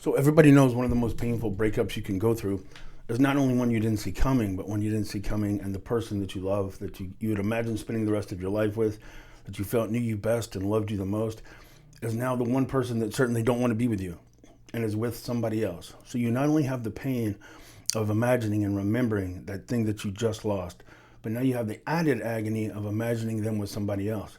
So everybody knows one of the most painful breakups you can go through is not only one you didn't see coming, but one you didn't see coming and the person that you love, that you would imagine spending the rest of your life with, that you felt knew you best and loved you the most, is now the one person that certainly don't want to be with you and is with somebody else. So you not only have the pain of imagining and remembering that thing that you just lost, but now you have the added agony of imagining them with somebody else,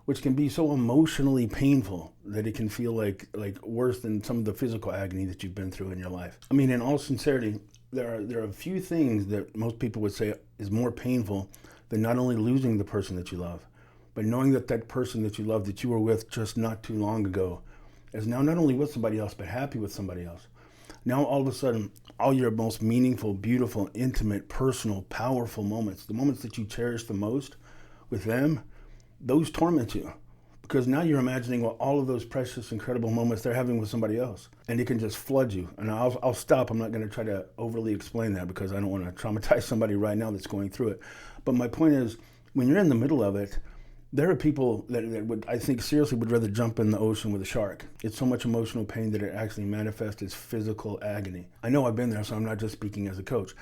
which can be so emotionally painful that it can feel like worse than some of the physical agony that you've been through in your life. I mean, in all sincerity, there are a few things that most people would say is more painful than not only losing the person that you love, but knowing that that person that you love, that you were with just not too long ago, is now not only with somebody else, but happy with somebody else. Now all of a sudden, all your most meaningful, beautiful, intimate, personal, powerful moments, the moments that you cherish the most with them, those torment you, because now you're imagining what all of those precious, incredible moments they're having with somebody else, and it can just flood you. And I'll stop. I'm not going to try to overly explain that because I don't want to traumatize somebody right now that's going through it. But my point is, when you're in the middle of it, there are people that would, I think, seriously would rather jump in the ocean with a shark. It's so much emotional pain that it actually manifests as physical agony. I know I've been there, so I'm not just speaking as a coach.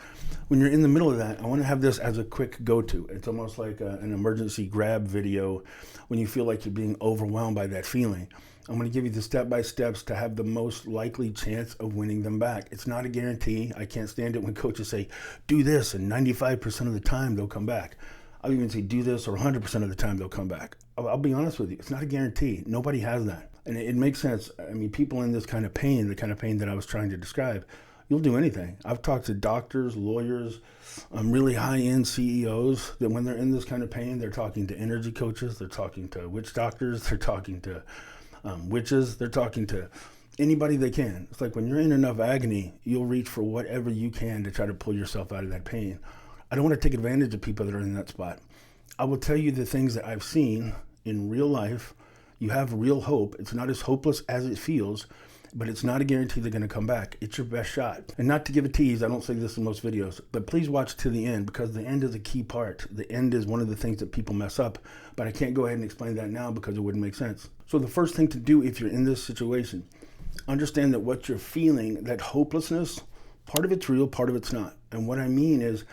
When you're in the middle of that, I want to have this as a quick go-to. It's almost like an emergency grab video when you feel like you're being overwhelmed by that feeling. I'm going to give you the step-by-steps to have the most likely chance of winning them back. It's not a guarantee. I can't stand it when coaches say, do this, and 95% of the time they'll come back. I'll even say do this, or 100% of the time they'll come back. I'll be honest with you. It's not a guarantee. Nobody has that. And it makes sense. I mean, people in this kind of pain, the kind of pain that I was trying to describe, you'll do anything. I've talked to doctors, lawyers, really high-end CEOs that when they're in this kind of pain, they're talking to energy coaches, they're talking to witch doctors, they're talking to witches, they're talking to anybody they can. It's like when you're in enough agony, you'll reach for whatever you can to try to pull yourself out of that pain. I don't want to take advantage of people that are in that spot. I will tell you the things that I've seen in real life. You have real hope. It's not as hopeless as it feels, but it's not a guarantee they're going to come back. It's your best shot. And not to give a tease, I don't say this in most videos, but please watch to the end because the end is a key part. The end is one of the things that people mess up, but I can't go ahead and explain that now because it wouldn't make sense. So the first thing to do if you're in this situation, understand that what you're feeling, that hopelessness, part of it's real, part of it's not. And what I mean is,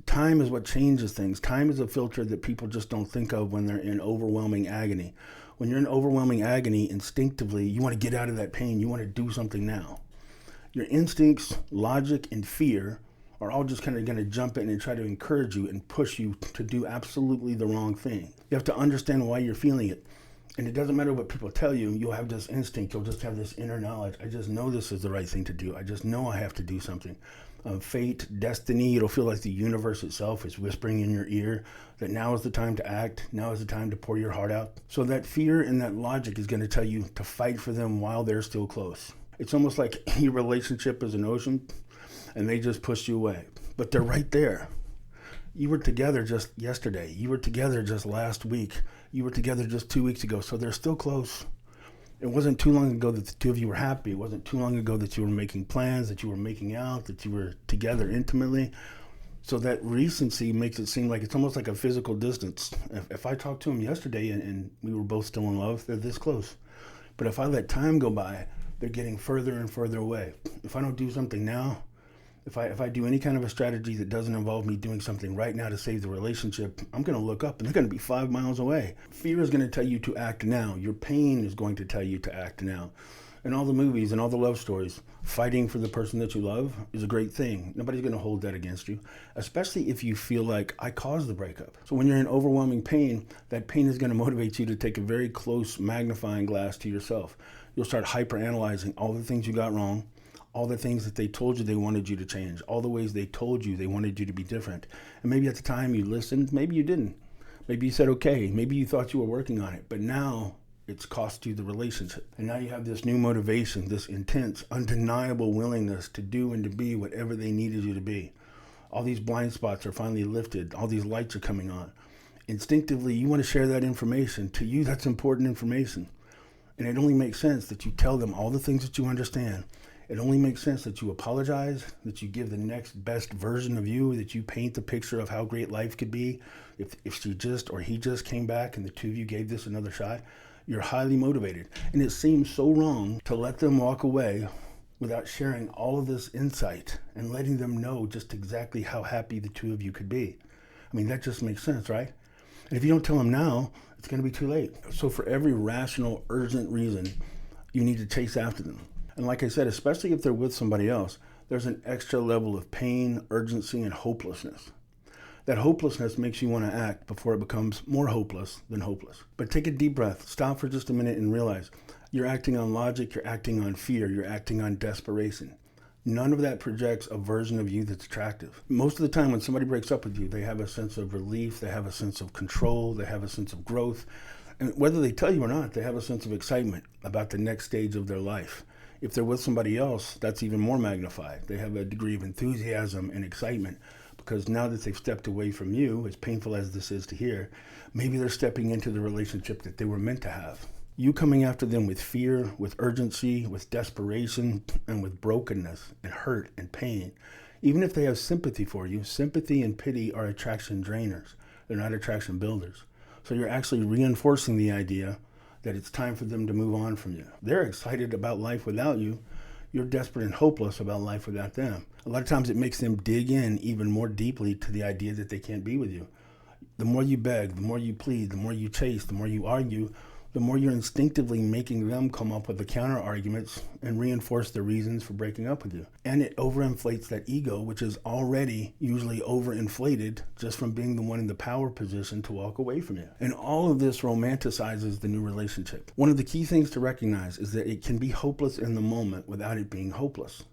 time is what changes things. Time is a filter that people just don't think of when they're in overwhelming agony. When you're in overwhelming agony, instinctively, you want to get out of that pain. You want to do something now. Your instincts, logic, and fear are all just kind of going to jump in and try to encourage you and push you to do absolutely the wrong thing. You have to understand why you're feeling it. And it doesn't matter what people tell you, you'll have this instinct, you'll just have this inner knowledge. I just know this is the right thing to do. I just know I have to do something. Fate, destiny, it'll feel like the universe itself is whispering in your ear that now is the time to act, now is the time to pour your heart out. So that fear and that logic is going to tell you to fight for them while they're still close. It's almost like your relationship is an ocean and they just pushed you away, but they're right there. You were together just yesterday. You were together just last week. You were together just 2 weeks ago. So they're still close. It wasn't too long ago that the two of you were happy. It wasn't too long ago that you were making plans, that you were making out, that you were together intimately. So that recency makes it seem like it's almost like a physical distance. If I talked to him yesterday and we were both still in love, they're this close. But if I let time go by, they're getting further and further away. If I don't do something now, if I do any kind of a strategy that doesn't involve me doing something right now to save the relationship, I'm going to look up and they're going to be 5 miles away. Fear is going to tell you to act now. Your pain is going to tell you to act now. In all the movies and all the love stories, fighting for the person that you love is a great thing. Nobody's going to hold that against you, especially if you feel like I caused the breakup. So when you're in overwhelming pain, that pain is going to motivate you to take a very close magnifying glass to yourself. You'll start hyper-analyzing all the things you got wrong, all the things that they told you they wanted you to change, all the ways they told you they wanted you to be different. And maybe at the time you listened, maybe you didn't. Maybe you said, okay, maybe you thought you were working on it, but now it's cost you the relationship. And now you have this new motivation, this intense, undeniable willingness to do and to be whatever they needed you to be. All these blind spots are finally lifted. All these lights are coming on. Instinctively, you want to share that information. To you, that's important information. And it only makes sense that you tell them all the things that you understand. It only makes sense that you apologize, that you give the next best version of you, that you paint the picture of how great life could be if she just or he just came back and the two of you gave this another shot. You're highly motivated. And it seems so wrong to let them walk away without sharing all of this insight and letting them know just exactly how happy the two of you could be. I mean, that just makes sense, right? And if you don't tell them now, it's going to be too late. So for every rational, urgent reason, you need to chase after them. And like I said, especially if they're with somebody else, there's an extra level of pain, urgency, and hopelessness. That hopelessness makes you want to act before it becomes more hopeless than hopeless. But take a deep breath, stop for just a minute and realize you're acting on logic, you're acting on fear, you're acting on desperation. None of that projects a version of you that's attractive. Most of the time when somebody breaks up with you, they have a sense of relief, they have a sense of control, they have a sense of growth. And whether they tell you or not, they have a sense of excitement about the next stage of their life. If they're with somebody else, that's even more magnified. They have a degree of enthusiasm and excitement because now that they've stepped away from you, as painful as this is to hear, maybe they're stepping into the relationship that they were meant to have. You coming after them with fear, with urgency, with desperation, and with brokenness and hurt and pain. Even if they have sympathy for you, sympathy and pity are attraction drainers. They're not attraction builders. So you're actually reinforcing the idea that it's time for them to move on from you. They're excited about life without you. You're desperate and hopeless about life without them. A lot of times it makes them dig in even more deeply to the idea that they can't be with you. The more you beg, the more you plead, the more you chase, the more you argue, the more you're instinctively making them come up with the counter arguments and reinforce the reasons for breaking up with you. And it overinflates that ego, which is already usually overinflated just from being the one in the power position to walk away from you. And all of this romanticizes the new relationship. One of the key things to recognize is that it can be hopeless in the moment without it being hopeless.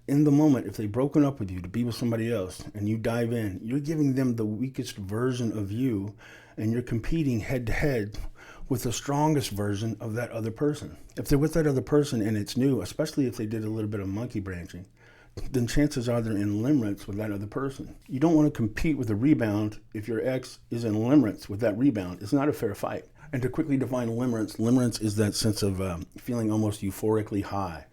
In the moment, if they've broken up with you to be with somebody else and you dive in, you're giving them the weakest version of you and you're competing head to head with the strongest version of that other person. If they're with that other person and it's new, especially if they did a little bit of monkey branching, then chances are they're in limerence with that other person. You don't want to compete with a rebound if your ex is in limerence with that rebound. It's not a fair fight. And to quickly define limerence, limerence is that sense of feeling almost euphorically high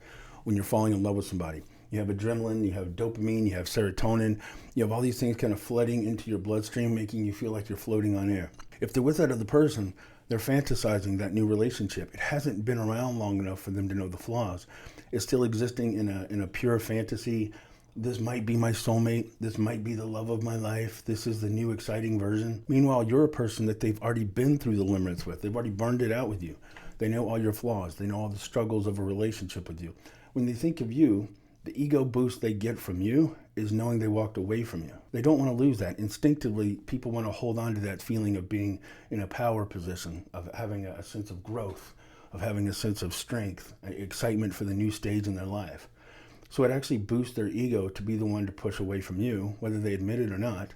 when you're falling in love with somebody. You have adrenaline, you have dopamine, you have serotonin, you have all these things kind of flooding into your bloodstream, making you feel like you're floating on air. If they're with that other person, they're fantasizing that new relationship. It hasn't been around long enough for them to know the flaws. It's still existing in a pure fantasy. This might be my soulmate. This might be the love of my life. This is the new exciting version. Meanwhile, you're a person that they've already been through the limerence with. They've already burned it out with you. They know all your flaws. They know all the struggles of a relationship with you. When they think of you, the ego boost they get from you is knowing they walked away from you. They don't want to lose that. Instinctively, people want to hold on to that feeling of being in a power position, of having a sense of growth, of having a sense of strength, excitement for the new stage in their life. So it actually boosts their ego to be the one to push away from you, whether they admit it or not.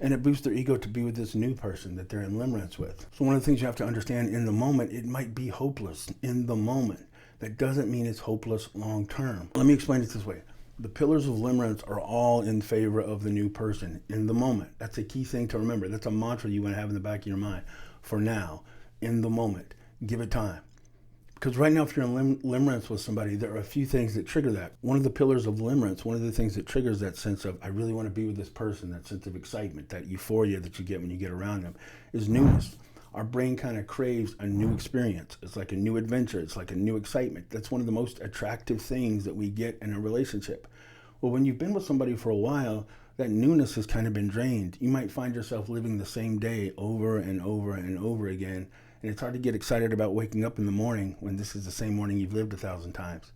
And it boosts their ego to be with this new person that they're in limerence with. So one of the things you have to understand, in the moment, it might be hopeless in the moment. That doesn't mean it's hopeless long term. Let me explain it this way. The pillars of limerence are all in favor of the new person in the moment. That's a key thing to remember. That's a mantra you want to have in the back of your mind. For now, in the moment, give it time. Because right now, if you're in limerence with somebody, there are a few things that trigger that. One of the pillars of limerence, one of the things that triggers that sense of, I really want to be with this person, that sense of excitement, that euphoria that you get when you get around them, is newness. Our brain kind of craves a new experience. It's like a new adventure. It's like a new excitement. That's one of the most attractive things that we get in a relationship. Well, when you've been with somebody for a while, that newness has kind of been drained. You might find yourself living the same day over and over and over again. And it's hard to get excited about waking up in the morning when this is the same morning you've lived 1,000 times.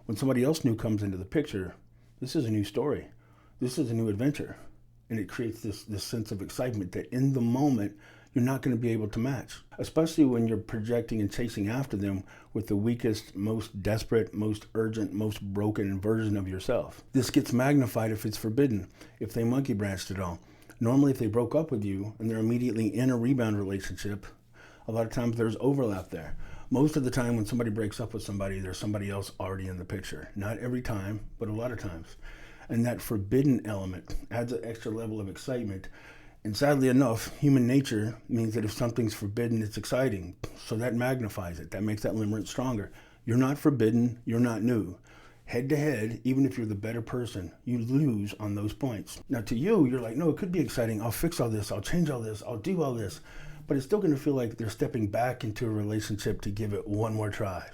When somebody else new comes into the picture, this is a new story. This is a new adventure. And it creates this sense of excitement that in the moment, you're not going to be able to match, especially when you're projecting and chasing after them with the weakest, most desperate, most urgent, most broken version of yourself. This gets magnified if it's forbidden, if they monkey branched it all. Normally, if they broke up with you and they're immediately in a rebound relationship, a lot of times there's overlap there. Most of the time when somebody breaks up with somebody, there's somebody else already in the picture. Not every time, but a lot of times. And that forbidden element adds an extra level of excitement. And sadly enough, human nature means that if something's forbidden, it's exciting. So that magnifies it. That makes that limerence stronger. You're not forbidden. You're not new. Head to head, even if you're the better person, you lose on those points. Now to you, you're like, no, it could be exciting. I'll fix all this. I'll change all this. I'll do all this. But it's still going to feel like they're stepping back into a relationship to give it one more try.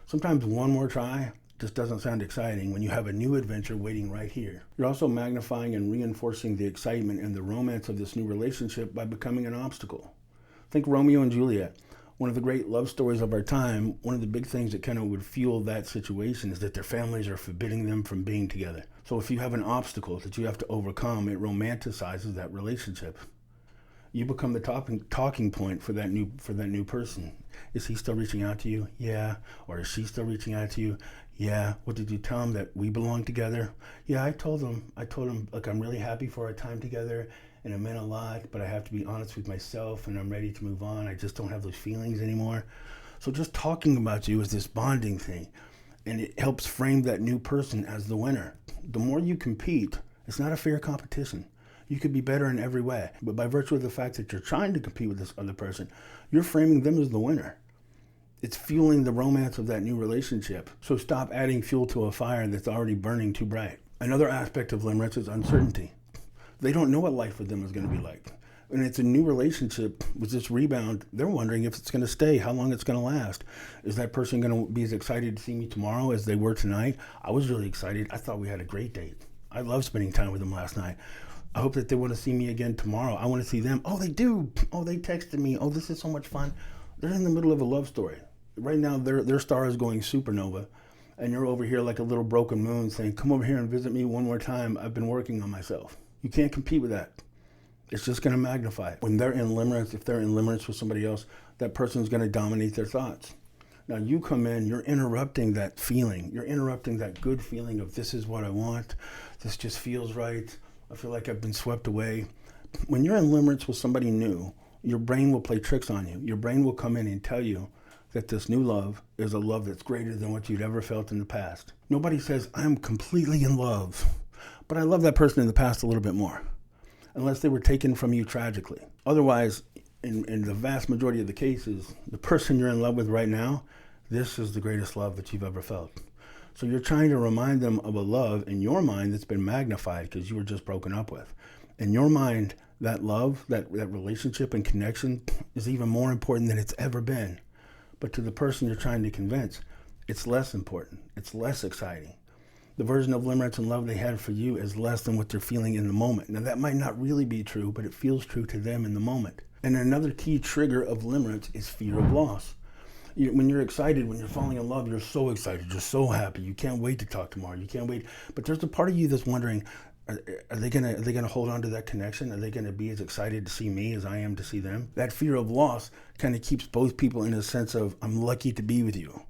Sometimes one more try just doesn't sound exciting when you have a new adventure waiting right here. You're also magnifying and reinforcing the excitement and the romance of this new relationship by becoming an obstacle. Think Romeo and Juliet. One of the great love stories of our time, one of the big things that kind of would fuel that situation is that their families are forbidding them from being together. So if you have an obstacle that you have to overcome, it romanticizes that relationship. You become the talking point for that new person. Is he still reaching out to you? Yeah. Or is she still reaching out to you? Yeah. What did you tell him, that we belong together? Yeah, I told him, look, I'm really happy for our time together and it meant a lot, but I have to be honest with myself and I'm ready to move on. I just don't have those feelings anymore. So just talking about you is this bonding thing, and it helps frame that new person as the winner. The more you compete, it's not a fair competition. You could be better in every way, but by virtue of the fact that you're trying to compete with this other person, you're framing them as the winner. It's fueling the romance of that new relationship. So stop adding fuel to a fire that's already burning too bright. Another aspect of limerence is uncertainty. They don't know what life with them is going to be like. And it's a new relationship with this rebound. They're wondering if it's going to stay, how long it's going to last. Is that person going to be as excited to see me tomorrow as they were tonight? I was really excited. I thought we had a great date. I loved spending time with them last night. I hope that they want to see me again tomorrow. I want to see them. Oh, they do. Oh, they texted me. Oh, this is so much fun. They're in the middle of a love story. Right now, their star is going supernova. And you're over here like a little broken moon saying, come over here and visit me one more time. I've been working on myself. You can't compete with that. It's just going to magnify it. When they're in limerence, if they're in limerence with somebody else, that person's going to dominate their thoughts. Now you come in, you're interrupting that feeling. You're interrupting that good feeling of this is what I want. This just feels right. I feel like I've been swept away. When you're in limerence with somebody new, your brain will play tricks on you. Your brain will come in and tell you that this new love is a love that's greater than what you'd ever felt in the past. Nobody says, I'm completely in love, but I love that person in the past a little bit more, unless they were taken from you tragically. Otherwise, in the vast majority of the cases, the person you're in love with right now, this is the greatest love that you've ever felt. So you're trying to remind them of a love in your mind that's been magnified because you were just broken up with. In your mind, that love, that relationship and connection is even more important than it's ever been. But to the person you're trying to convince, it's less important. It's less exciting. The version of limerence and love they had for you is less than what they're feeling in the moment. Now that might not really be true, but it feels true to them in the moment. And another key trigger of limerence is fear of loss. When you're excited, when you're falling in love, you're so excited, you're so happy. You can't wait to talk tomorrow. You can't wait. But there's a part of you that's wondering, are they gonna hold on to that connection? Are they gonna be as excited to see me as I am to see them? That fear of loss kind of keeps both people in a sense of, I'm lucky to be with you.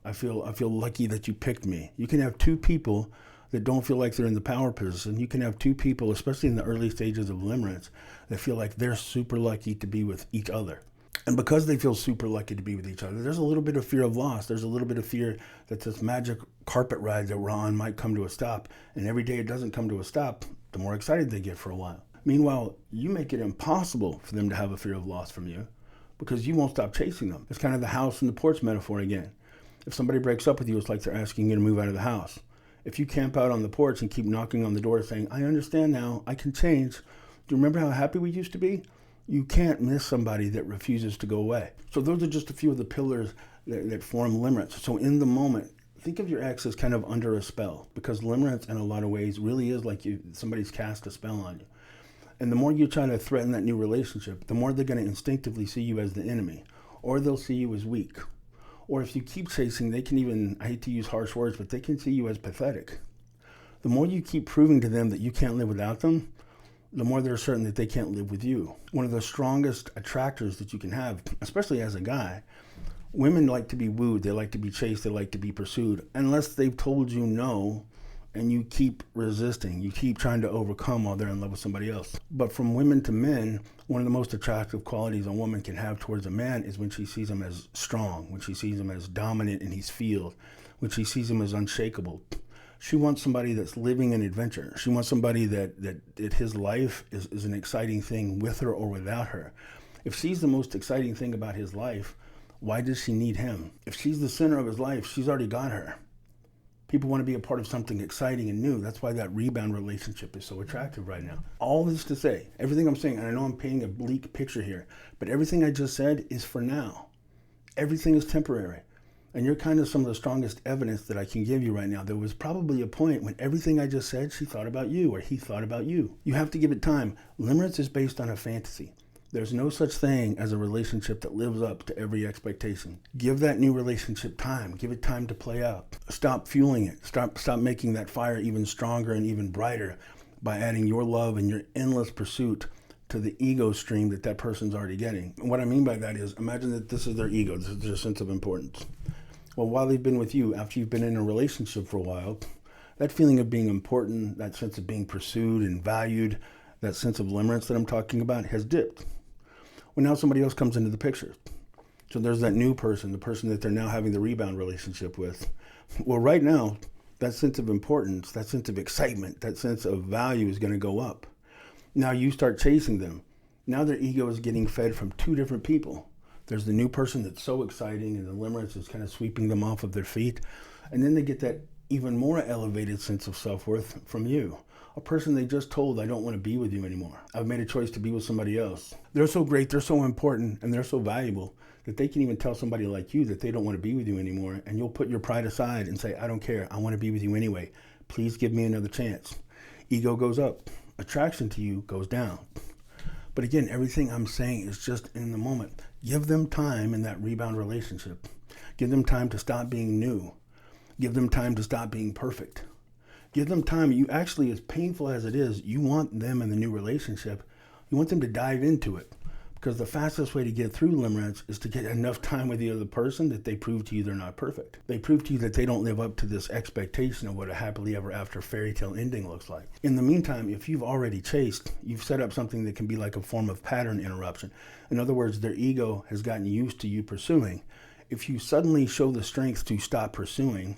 I feel lucky that you picked me. You can have two people that don't feel like they're in the power position. You can have two people, especially in the early stages of limerence, that feel like they're super lucky to be with each other. And because they feel super lucky to be with each other, there's a little bit of fear of loss. There's a little bit of fear that this magic carpet ride that we're on might come to a stop. And every day it doesn't come to a stop, the more excited they get for a while. Meanwhile, you make it impossible for them to have a fear of loss from you because you won't stop chasing them. It's kind of the house and the porch metaphor again. If somebody breaks up with you, it's like they're asking you to move out of the house. If you camp out on the porch and keep knocking on the door saying, I understand now, I can change. Do you remember how happy we used to be? You can't miss somebody that refuses to go away. So those are just a few of the pillars that form limerence. So in the moment, think of your ex as kind of under a spell, because limerence in a lot of ways really is like somebody's cast a spell on you. And the more you try to threaten that new relationship, the more they're going to instinctively see you as the enemy, or they'll see you as weak. Or if you keep chasing, they can even, I hate to use harsh words, but they can see you as pathetic. The more you keep proving to them that you can't live without them, the more they're certain that they can't live with you. One of the strongest attractors that you can have, especially as a guy, women like to be wooed, they like to be chased, they like to be pursued, unless they've told you no, and you keep resisting. You keep trying to overcome while they're in love with somebody else. But from women to men, one of the most attractive qualities a woman can have towards a man is when she sees him as strong, when she sees him as dominant in his field, when she sees him as unshakable. She wants somebody that's living an adventure. She wants somebody that his life is an exciting thing with her or without her. If she's the most exciting thing about his life, why does she need him? If she's the center of his life, she's already got her. People want to be a part of something exciting and new. That's why that rebound relationship is so attractive right now. All this to say, everything I'm saying, and I know I'm painting a bleak picture here, but everything I just said is for now. Everything is temporary. And you're kind of some of the strongest evidence that I can give you right now. There was probably a point when everything I just said, she thought about you or he thought about you. You have to give it time. Limerance is based on a fantasy. There's no such thing as a relationship that lives up to every expectation. Give that new relationship time. Give it time to play out. Stop fueling it. Stop making that fire even stronger and even brighter by adding your love and your endless pursuit to the ego stream that person's already getting. And what I mean by that is, imagine that this is their ego. This is their sense of importance. Well, while they've been with you, after you've been in a relationship for a while, that feeling of being important, that sense of being pursued and valued, that sense of limerence that I'm talking about has dipped. Well, now somebody else comes into the picture. So there's that new person, the person that they're now having the rebound relationship with. Well, right now, that sense of importance, that sense of excitement, that sense of value is going to go up. Now you start chasing them. Now their ego is getting fed from two different people. There's the new person that's so exciting and the limerence is kind of sweeping them off of their feet. And then they get that even more elevated sense of self-worth from you. A person they just told, I don't want to be with you anymore. I've made a choice to be with somebody else. They're so great, they're so important, and they're so valuable that they can even tell somebody like you that they don't want to be with you anymore. And you'll put your pride aside and say, I don't care. I want to be with you anyway. Please give me another chance. Ego goes up. Attraction to you goes down. But again, everything I'm saying is just in the moment. Give them time in that rebound relationship. Give them time to stop being new. Give them time to stop being perfect. Give them time. You actually, as painful as it is, you want them in the new relationship. You want them to dive into it. Because the fastest way to get through limerence is to get enough time with the other person that they prove to you they're not perfect. They prove to you that they don't live up to this expectation of what a happily ever after fairy tale ending looks like. In the meantime, if you've already chased, you've set up something that can be like a form of pattern interruption. In other words, their ego has gotten used to you pursuing. If you suddenly show the strength to stop pursuing,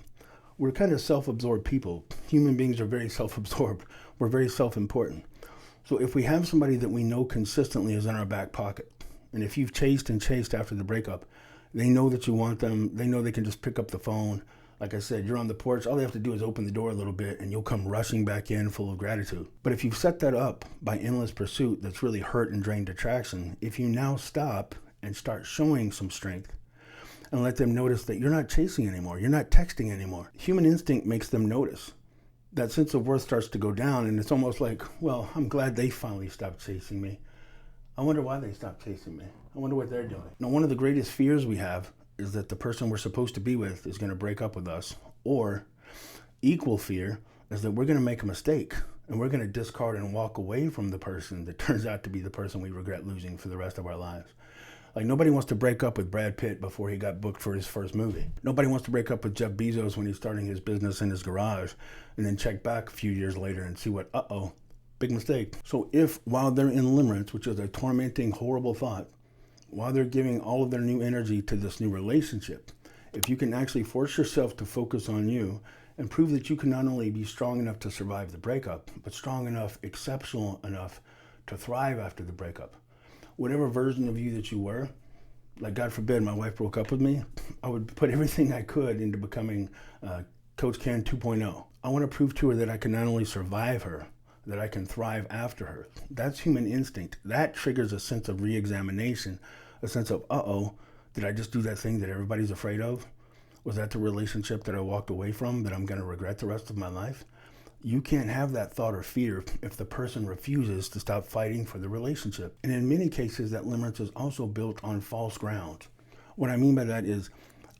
we're kind of self-absorbed people. Human beings are very self-absorbed. We're very self-important. So if we have somebody that we know consistently is in our back pocket, and if you've chased and chased after the breakup, they know that you want them. They know they can just pick up the phone. Like I said, you're on the porch. All they have to do is open the door a little bit and you'll come rushing back in full of gratitude. But if you've set that up by endless pursuit that's really hurt and drained attraction, if you now stop and start showing some strength and let them notice that you're not chasing anymore, you're not texting anymore, human instinct makes them notice. That sense of worth starts to go down, and it's almost like, well, I'm glad they finally stopped chasing me. I wonder why they stopped chasing me. I wonder what they're doing. Now, one of the greatest fears we have is that the person we're supposed to be with is going to break up with us. Or equal fear is that we're going to make a mistake and we're going to discard and walk away from the person that turns out to be the person we regret losing for the rest of our lives. Like, nobody wants to break up with Brad Pitt before he got booked for his first movie. Nobody wants to break up with Jeff Bezos when he's starting his business in his garage and then check back a few years later and see what, big mistake. So if, while they're in limerence, which is a tormenting, horrible thought, while they're giving all of their new energy to this new relationship, if you can actually force yourself to focus on you and prove that you can not only be strong enough to survive the breakup, but strong enough, exceptional enough to thrive after the breakup. Whatever version of you that you were, like God forbid my wife broke up with me, I would put everything I could into becoming Coach Ken 2.0. I want to prove to her that I can not only survive her, that I can thrive after her. That's human instinct. That triggers a sense of re-examination, a sense of, did I just do that thing that everybody's afraid of? Was that the relationship that I walked away from that I'm going to regret the rest of my life? You can't have that thought or fear if the person refuses to stop fighting for the relationship. And in many cases, that limerence is also built on false ground. What I mean by that is,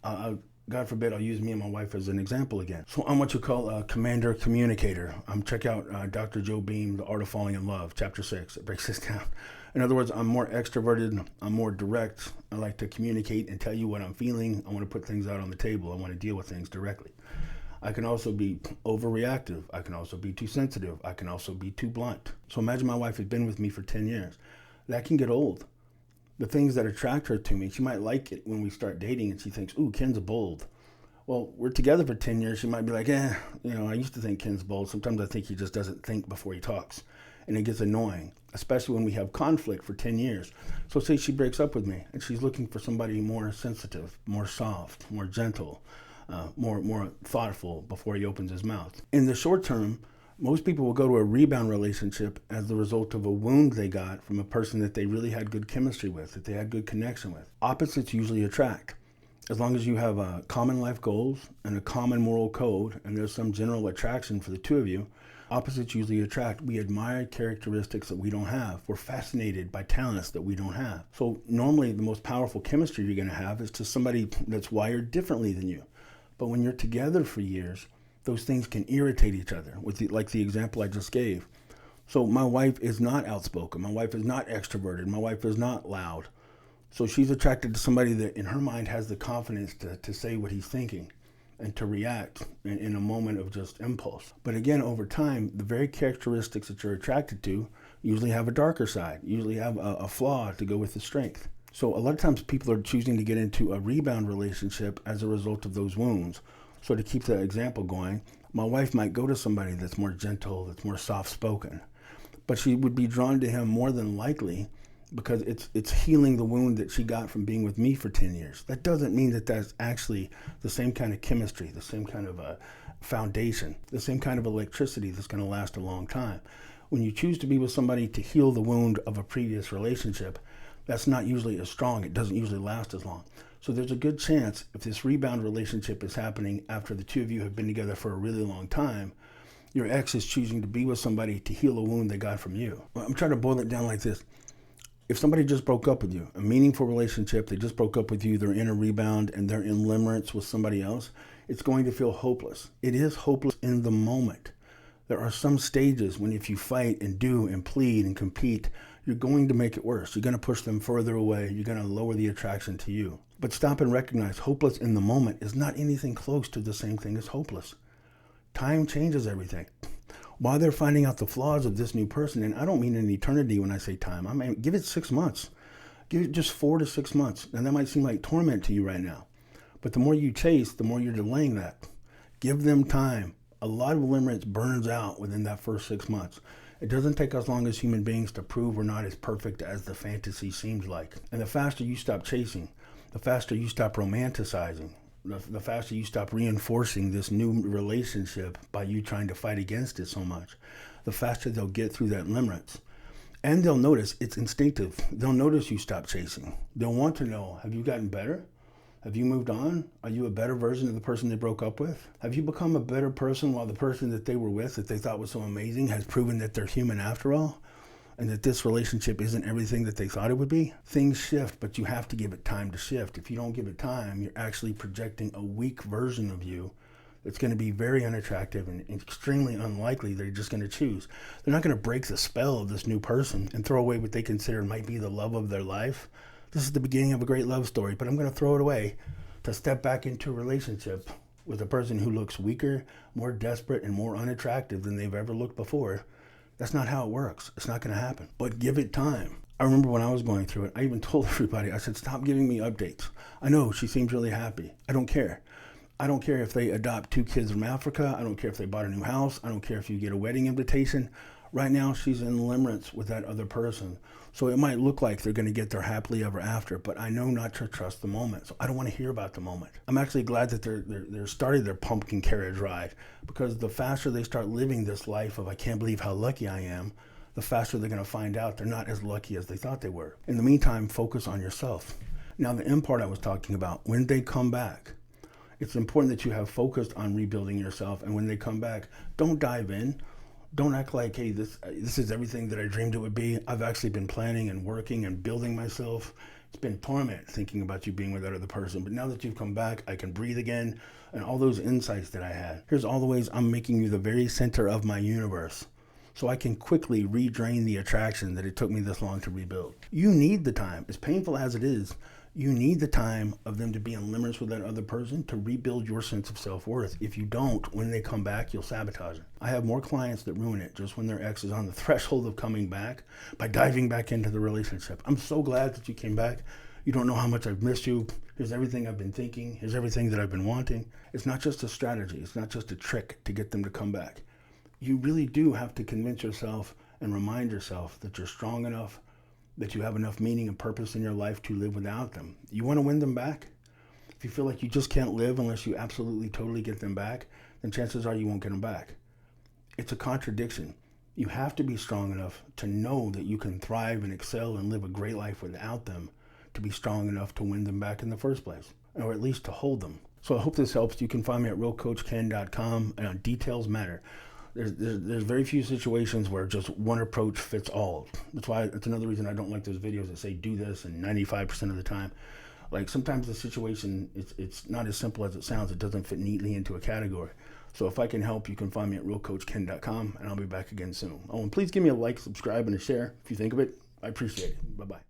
God forbid, I'll use me and my wife as an example again. So I'm what you call a commander communicator. Check out Dr. Joe Beam, The Art of Falling in Love, Chapter 6. It breaks this down. In other words, I'm more extroverted. I'm more direct. I like to communicate and tell you what I'm feeling. I want to put things out on the table. I want to deal with things directly. I can also be overreactive. I can also be too sensitive. I can also be too blunt. So imagine my wife has been with me for 10 years. That can get old. The things that attract her to me, she might like it when we start dating and she thinks, ooh, Ken's bold. Well, we're together for 10 years. She might be like, I used to think Ken's bold. Sometimes I think he just doesn't think before he talks. And it gets annoying, especially when we have conflict for 10 years. So say she breaks up with me and she's looking for somebody more sensitive, more soft, more gentle, more thoughtful before he opens his mouth. In the short term, most people will go to a rebound relationship as the result of a wound they got from a person that they really had good chemistry with, that they had good connection with. Opposites usually attract. As long as you have common life goals and a common moral code, and there's some general attraction for the two of you, opposites usually attract. We admire characteristics that we don't have. We're fascinated by talents that we don't have. So normally the most powerful chemistry you're going to have is to somebody that's wired differently than you. But when you're together for years, those things can irritate each other, like the example I just gave. So my wife is not outspoken. My wife is not extroverted. My wife is not loud. So she's attracted to somebody that in her mind has the confidence to say what he's thinking and to react in a moment of just impulse. But again, over time, the very characteristics that you're attracted to usually have a darker side, usually have a flaw to go with the strength. So a lot of times people are choosing to get into a rebound relationship as a result of those wounds. So to keep the example going, my wife might go to somebody that's more gentle, that's more soft-spoken, but she would be drawn to him more than likely because it's healing the wound that she got from being with me for 10 years. That doesn't mean that that's actually the same kind of chemistry, the same kind of foundation, the same kind of electricity that's going to last a long time. When you choose to be with somebody to heal the wound of a previous relationship, that's not usually as strong. It doesn't usually last as long. So there's a good chance if this rebound relationship is happening after the two of you have been together for a really long time, your ex is choosing to be with somebody to heal a wound they got from you. I'm trying to boil it down like this. If somebody just broke up with you, a meaningful relationship, they just broke up with you, they're in a rebound and they're in limerence with somebody else, it's going to feel hopeless. It is hopeless in the moment. There are some stages when if you fight and do and plead and compete, you're going to make it worse. You're going to push them further away. You're going to lower the attraction to you. But stop and recognize hopeless in the moment is not anything close to the same thing as hopeless. Time changes everything. While they're finding out the flaws of this new person, and I don't mean an eternity when I say time, I mean give it 6 months. Give it just 4 to 6 months. And that might seem like torment to you right now. But the more you chase, the more you're delaying that. Give them time. A lot of limerence burns out within that first 6 months. It doesn't take us long as human beings to prove we're not as perfect as the fantasy seems like. And the faster you stop chasing, the faster you stop romanticizing, the faster you stop reinforcing this new relationship by you trying to fight against it so much, the faster they'll get through that limerence. And they'll notice it's instinctive. They'll notice you stop chasing. They'll want to know, have you gotten better? Have you moved on? Are you a better version of the person they broke up with? Have you become a better person while the person that they were with, that they thought was so amazing, has proven that they're human after all? And that this relationship isn't everything that they thought it would be? Things shift, but you have to give it time to shift. If you don't give it time, you're actually projecting a weak version of you that's going to be very unattractive and extremely unlikely they're just going to choose. They're not going to break the spell of this new person and throw away what they consider might be the love of their life. This is the beginning of a great love story, but I'm going to throw it away to step back into a relationship with a person who looks weaker, more desperate, and more unattractive than they've ever looked before. That's not how it works. It's not going to happen. But give it time. I remember when I was going through it, I even told everybody, I said, stop giving me updates. I know she seems really happy. I don't care. I don't care if they adopt 2 kids from Africa. I don't care if they bought a new house. I don't care if you get a wedding invitation. Right now, she's in limerence with that other person. So it might look like they're going to get their happily ever after, but I know not to trust the moment. So I don't want to hear about the moment. I'm actually glad that they're starting their pumpkin carriage ride, because the faster they start living this life of I can't believe how lucky I am, the faster they're going to find out they're not as lucky as they thought they were. In the meantime, focus on yourself. Now, the end part I was talking about, when they come back, it's important that you have focused on rebuilding yourself. And when they come back, don't dive in. Don't act like, hey, this is everything that I dreamed it would be. I've actually been planning and working and building myself. It's been torment thinking about you being with that other person. But now that you've come back, I can breathe again. And all those insights that I had. Here's all the ways I'm making you the very center of my universe, so I can quickly redrain the attraction that it took me this long to rebuild. You need the time. As painful as it is, you need the time of them to be in limerence with that other person to rebuild your sense of self-worth. If you don't, when they come back, you'll sabotage it. I have more clients that ruin it just when their ex is on the threshold of coming back by diving back into the relationship. I'm so glad that you came back. You don't know how much I've missed you. Here's everything I've been thinking. Here's everything that I've been wanting. It's not just a strategy. It's not just a trick to get them to come back. You really do have to convince yourself and remind yourself that you're strong enough, that you have enough meaning and purpose in your life to live without them. You want to win them back? If you feel like you just can't live unless you absolutely, totally get them back, then chances are you won't get them back. It's a contradiction. You have to be strong enough to know that you can thrive and excel and live a great life without them to be strong enough to win them back in the first place. or at least to hold them. So I hope this helps. You can find me at realcoachken.com, and details matter. There's very few situations where just one approach fits all. That's why it's another reason I don't like those videos that say do this, and 95% of the time. Like sometimes the situation, it's not as simple as it sounds. It doesn't fit neatly into a category. So if I can help, you can find me at realcoachken.com, and I'll be back again soon. Oh, and please give me a like, subscribe, and a share if you think of it. I appreciate it. Bye-bye.